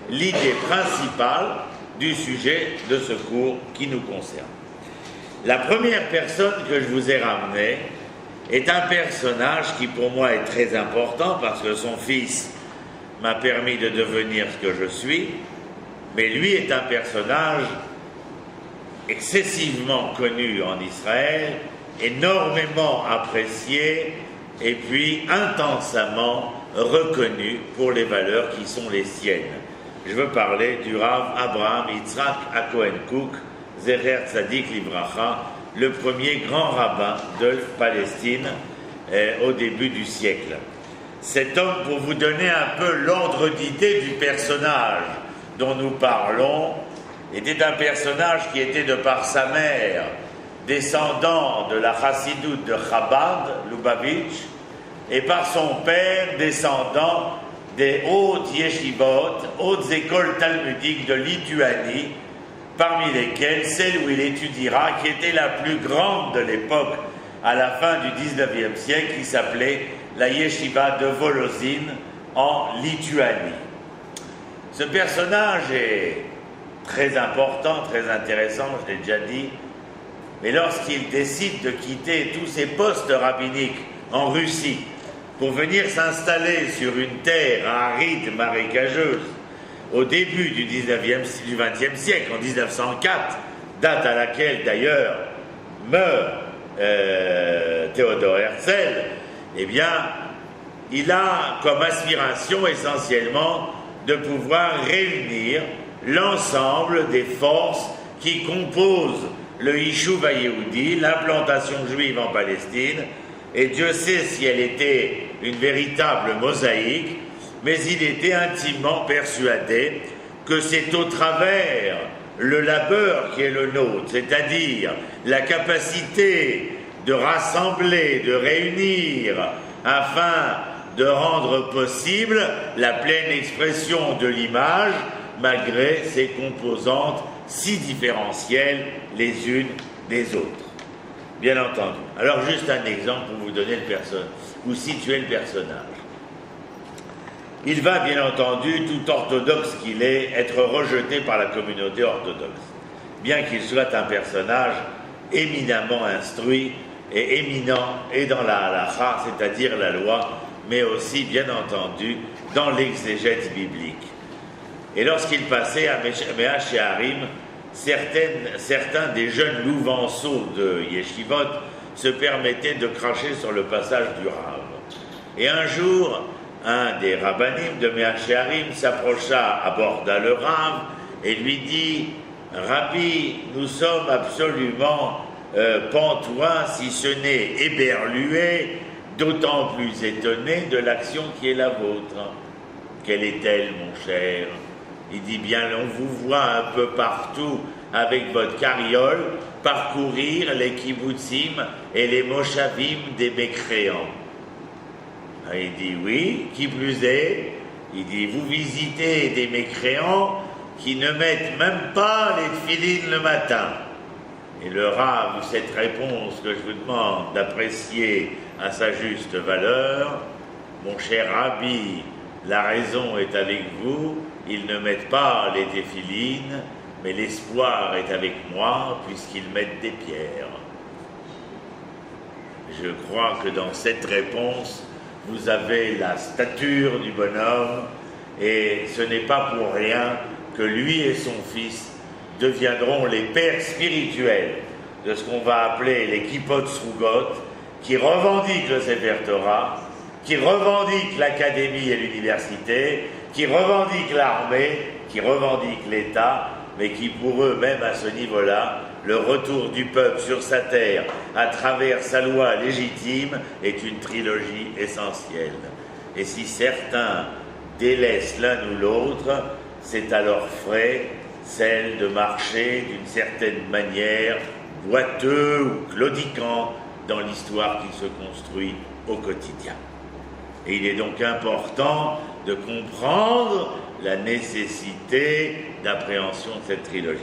l'idée principale du sujet de ce cours qui nous concerne. La première personne que je vous ai ramenée est un personnage qui pour moi est très important parce que son fils m'a permis de devenir ce que je suis, mais lui est un personnage excessivement connu en Israël, énormément apprécié et puis intensément reconnu pour les valeurs qui sont les siennes. Je veux parler du Rav Abraham Yitzhak Cohen Kook, Zecher Tzadik Livracha, le premier grand rabbin de Palestine au début du siècle. Cet homme, pour vous donner un peu l'ordre d'idée du personnage dont nous parlons, était un personnage qui était de par sa mère, descendant de la chassidoute de Chabad, Lubavitch, et par son père, descendant des hautes yeshivot, hautes écoles talmudiques de Lituanie, parmi lesquelles celle où il étudiera, qui était la plus grande de l'époque, à la fin du 19e siècle, qui s'appelait la yeshiva de Volozhin, en Lituanie. Ce personnage est très important, très intéressant, je l'ai déjà dit, mais lorsqu'il décide de quitter tous ses postes rabbiniques en Russie pour venir s'installer sur une terre aride, marécageuse, au début du XXe siècle, en 1904, date à laquelle d'ailleurs meurt Théodore Herzl, eh bien, il a comme aspiration essentiellement de pouvoir réunir l'ensemble des forces qui composent le Yishuv HaYehudi, l'implantation juive en Palestine, et Dieu sait si elle était une véritable mosaïque, mais il était intimement persuadé que c'est au travers le labeur qui est le nôtre, c'est-à-dire la capacité de rassembler, de réunir, afin de rendre possible la pleine expression de l'image, malgré ses composantes si différentielles les unes des autres. Bien entendu. Alors juste un exemple pour vous donner le personnage, ou situer le personnage. Il va bien entendu, tout orthodoxe qu'il est, être rejeté par la communauté orthodoxe, bien qu'il soit un personnage éminemment instruit et éminent et dans la halakha, c'est-à-dire la loi, mais aussi bien entendu dans l'exégèse biblique. Et lorsqu'il passait à Mea Shearim, certains des jeunes louvenceaux de Yeshivot se permettaient de cracher sur le passage du Rav. Et un jour, un des rabbinim de Mea Shearim s'approcha, aborda le Rav et lui dit « Rabbi, nous sommes absolument pantois, si ce n'est éberlués, d'autant plus étonnés de l'action qui est la vôtre. » « Quelle est-elle, mon cher ?» Il dit bien, on vous voit un peu partout avec votre carriole parcourir les kibbutzim et les moshavim des mécréants. Il dit oui, qui plus est, il dit vous visitez des mécréants qui ne mettent même pas les tefilines le matin. Et le Rav, cette réponse que je vous demande d'apprécier à sa juste valeur, mon cher Rabbi, la raison est avec vous, ils ne mettent pas les téphilines, mais l'espoir est avec moi, puisqu'ils mettent des pierres. Je crois que dans cette réponse, vous avez la stature du bonhomme, et ce n'est pas pour rien que lui et son fils deviendront les pères spirituels de ce qu'on va appeler les Kippot Srugot, qui revendiquent le Sefer Torah, qui revendiquent l'académie et l'université, qui revendiquent l'armée, qui revendiquent l'État, mais qui pour eux, même à ce niveau-là, le retour du peuple sur sa terre à travers sa loi légitime est une trilogie essentielle. Et si certains délaissent l'un ou l'autre, c'est à leurs frais celle de marcher d'une certaine manière boiteux ou claudiquant dans l'histoire qui se construit au quotidien. Et il est donc important de comprendre la nécessité d'appréhension de cette trilogie.